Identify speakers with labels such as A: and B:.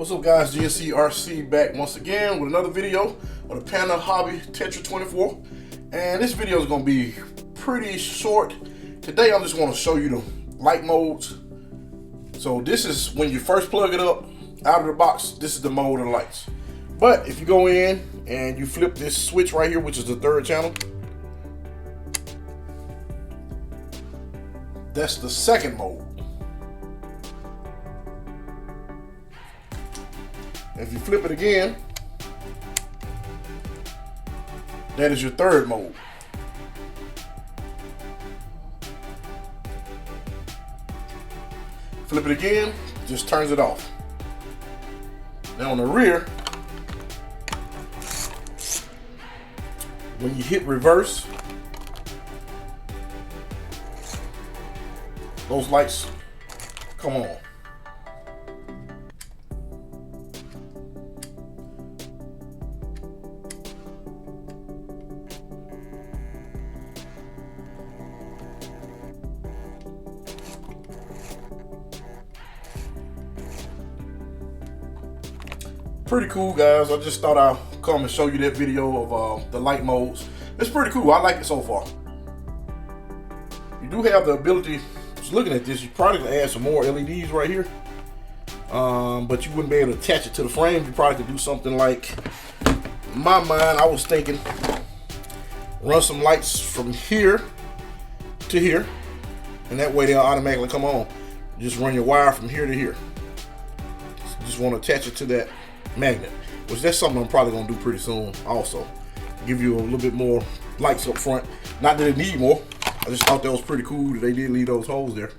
A: What's up, guys? GNC RC back once again with another video of the Panda Hobby Tetra24, and this video is going to be pretty short. Today I'm just going to show you the light modes. So this is when you first plug it up out of the box. This is the mode of the lights. But if you go in and you flip this switch right here, which is the third channel, that's the second mode. If you flip it again, that is your third mode. Flip it again, just turns it off. Now on the rear, when you hit reverse, those lights come on. Pretty cool, guys. I just thought I'd come and show you that video of the light modes. It's pretty cool. I like it so far. You do have the ability, just looking at this, you probably could add some more LEDs right here. But you wouldn't be able to attach it to the frame. You probably could do something like, in my mind, I was thinking, run some lights from here to here, and that way they'll automatically come on. Just run your wire from here to here. Just want to attach it to that magnet, which that's something I'm probably gonna do pretty soon also. Give you a little bit more lights up front. Not that it need more, I just thought that was pretty cool that they did leave those holes there.